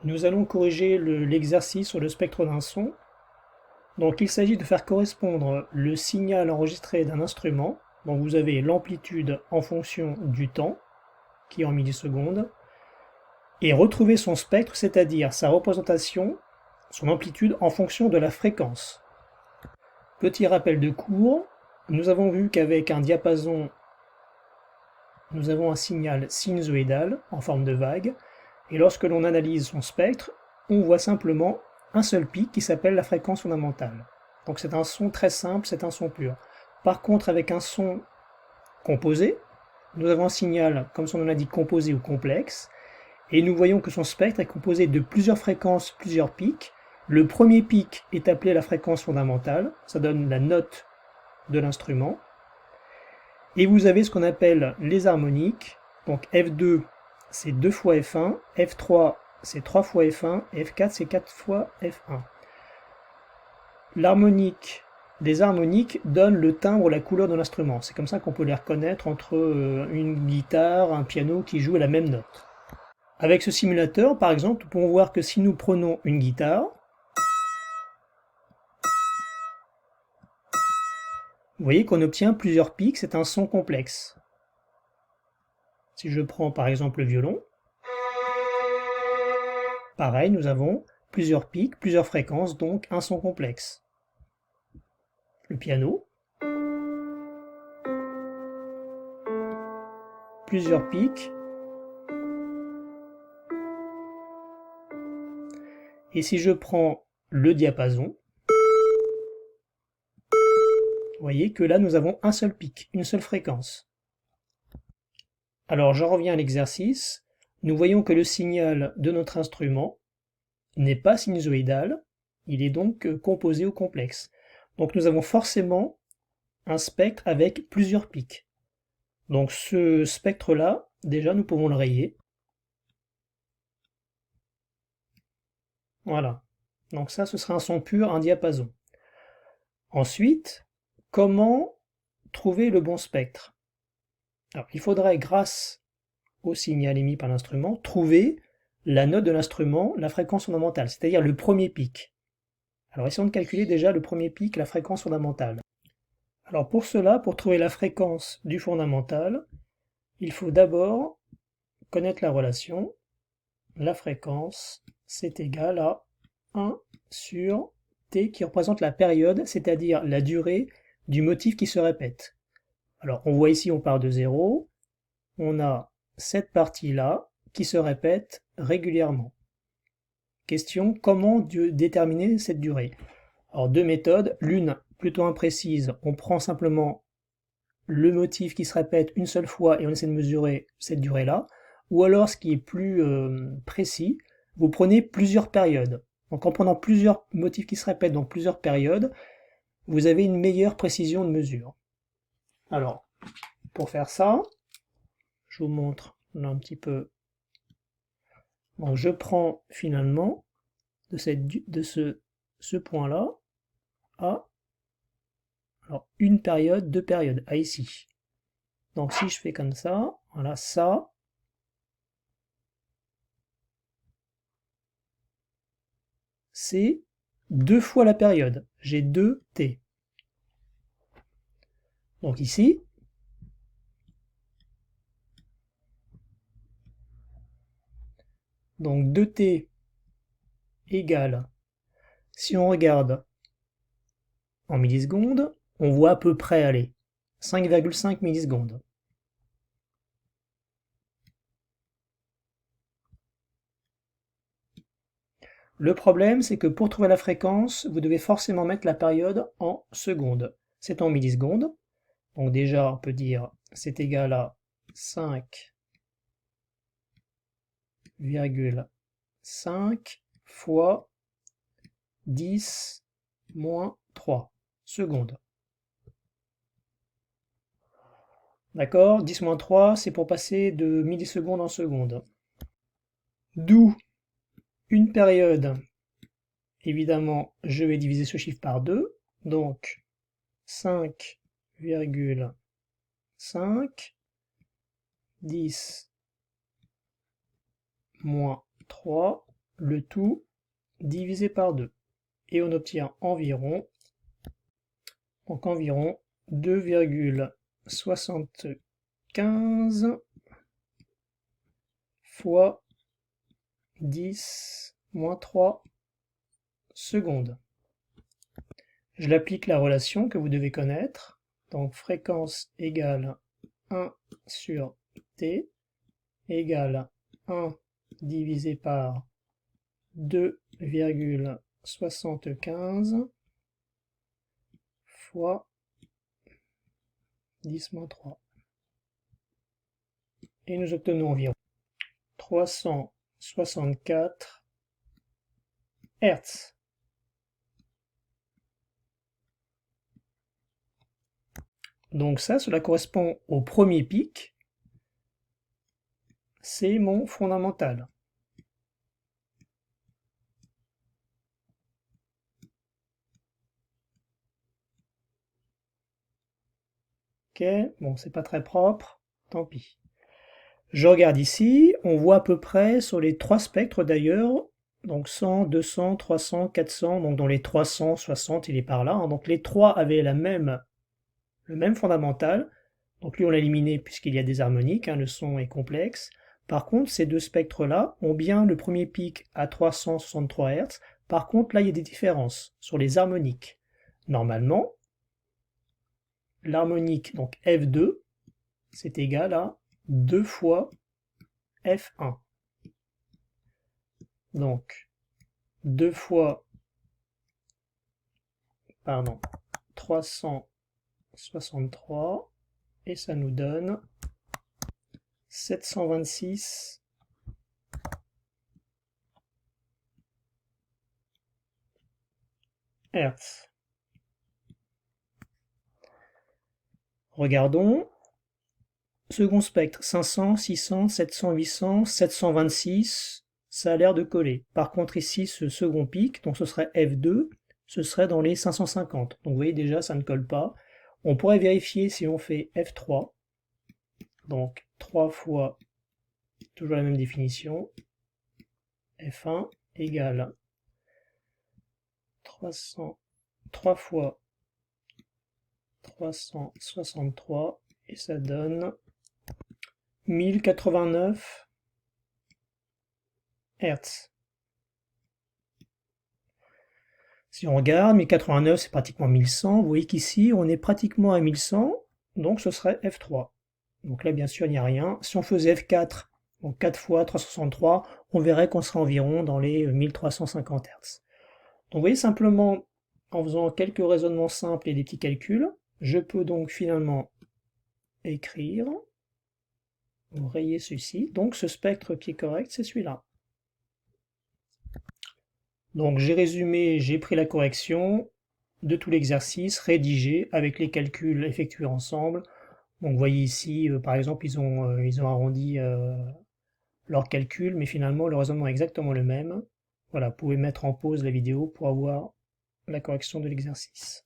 Nous allons corriger l'exercice sur le spectre d'un son. Donc il s'agit de faire correspondre le signal enregistré d'un instrument. Donc vous avez l'amplitude en fonction du temps, qui est en millisecondes, et retrouver son spectre, c'est-à-dire sa représentation, son amplitude en fonction de la fréquence. Petit rappel de cours, nous avons vu qu'avec un diapason, nous avons un signal sinusoïdal en forme de vague, et lorsque l'on analyse son spectre, on voit simplement un seul pic qui s'appelle la fréquence fondamentale. Donc c'est un son très simple, c'est un son pur. Par contre, avec un son composé, nous avons un signal, comme son nom l'indique, composé ou complexe, et nous voyons que son spectre est composé de plusieurs fréquences, plusieurs pics. Le premier pic est appelé la fréquence fondamentale, ça donne la note de l'instrument. Et vous avez ce qu'on appelle les harmoniques. Donc F2, c'est 2 fois F1, F3, c'est 3 fois F1, et F4, c'est 4 fois F1. Les harmoniques donnent le timbre ou la couleur de l'instrument. C'est comme ça qu'on peut les reconnaître entre une guitare, un piano qui joue à la même note. Avec ce simulateur, par exemple, nous pouvons voir que si nous prenons une guitare, vous voyez qu'on obtient plusieurs pics, c'est un son complexe. Si je prends par exemple le violon, pareil, nous avons plusieurs pics, plusieurs fréquences, donc un son complexe. Le piano, plusieurs pics. Et si je prends le diapason, vous voyez que là nous avons un seul pic, une seule fréquence. Alors j'en reviens à l'exercice. Nous voyons que le signal de notre instrument n'est pas sinusoïdal, il est donc composé ou complexe. Donc nous avons forcément un spectre avec plusieurs pics. Donc ce spectre-là, déjà nous pouvons le rayer. Voilà. Donc ça, ce sera un son pur, un diapason. Ensuite, comment trouver le bon spectre? Alors, il faudrait, grâce au signal émis par l'instrument, trouver la note de l'instrument, la fréquence fondamentale, c'est-à-dire le premier pic. Alors essayons de calculer déjà le premier pic, la fréquence fondamentale. Alors pour cela, pour trouver la fréquence du fondamental, il faut d'abord connaître la relation. La fréquence, c'est égal à 1 sur t qui représente la période, c'est-à-dire la durée du motif qui se répète. Alors on voit ici, on part de 0, on a cette partie-là qui se répète régulièrement. Question, comment déterminer cette durée? Alors deux méthodes, l'une plutôt imprécise, on prend simplement le motif qui se répète une seule fois et on essaie de mesurer cette durée-là, ou alors ce qui est plus précis, vous prenez plusieurs périodes. Donc en prenant plusieurs motifs qui se répètent dans plusieurs périodes, vous avez une meilleure précision de mesure. Alors, pour faire ça, je vous montre là un petit peu. Donc je prends finalement de ce point-là à alors, une période, deux périodes, à ici. Donc si je fais comme ça, voilà, ça, c'est 2 fois la période. J'ai 2t. Donc ici, donc 2t égale, si on regarde en millisecondes, on voit à peu près, allez, 5,5 millisecondes. Le problème, c'est que pour trouver la fréquence, vous devez forcément mettre la période en secondes. C'est en millisecondes. Donc déjà, on peut dire c'est égal à 5,5 fois 10 moins 3 secondes. D'accord? 10 moins 3, c'est pour passer de millisecondes en secondes. D'où une période, évidemment, je vais diviser ce chiffre par 2, donc 5,5, 10 moins 3, le tout divisé par 2. Et on obtient environ, donc environ 2,75 fois 10 moins 3 secondes. Je l'applique la relation que vous devez connaître. Donc fréquence égale 1 sur t égale 1 divisé par 2,75 fois 10 moins 3. Et nous obtenons environ 364 Hz. Donc ça, cela correspond au premier pic. C'est mon fondamental. Ok, bon, c'est pas très propre, tant pis. Je regarde ici, on voit à peu près sur les 3 spectres d'ailleurs, donc 100, 200, 300, 400, donc dans les 360, il est par là, hein. Donc les 3 avaient le même fondamental, donc lui on l'a éliminé puisqu'il y a des harmoniques, hein, le son est complexe. Par contre, ces 2 spectres-là ont bien le premier pic à 363 Hz, par contre là il y a des différences sur les harmoniques. Normalement, l'harmonique, donc F2, c'est égal à 2 fois F1. Donc, 2 fois, 363, et ça nous donne 726 Hz. Regardons. Second spectre, 500, 600, 700, 800, 726, ça a l'air de coller. Par contre ici, ce second pic, donc ce serait F2, ce serait dans les 550. Donc vous voyez déjà, ça ne colle pas. On pourrait vérifier si on fait F3, donc 3 fois, toujours la même définition, F1 égale 3 fois 363, et ça donne 1089 Hz. Si on regarde, 1089 c'est pratiquement 1100, vous voyez qu'ici on est pratiquement à 1100, donc ce serait F3. Donc là bien sûr il n'y a rien. Si on faisait F4, donc 4 fois 363, on verrait qu'on serait environ dans les 1350 Hz. Donc vous voyez simplement, en faisant quelques raisonnements simples et des petits calculs, je peux donc finalement écrire, ou rayer ceci, donc ce spectre qui est correct c'est celui-là. Donc j'ai résumé, j'ai pris la correction de tout l'exercice, rédigé avec les calculs effectués ensemble. Donc vous voyez ici, par exemple, ils ont arrondi leurs calculs, mais finalement le raisonnement est exactement le même. Voilà, vous pouvez mettre en pause la vidéo pour avoir la correction de l'exercice.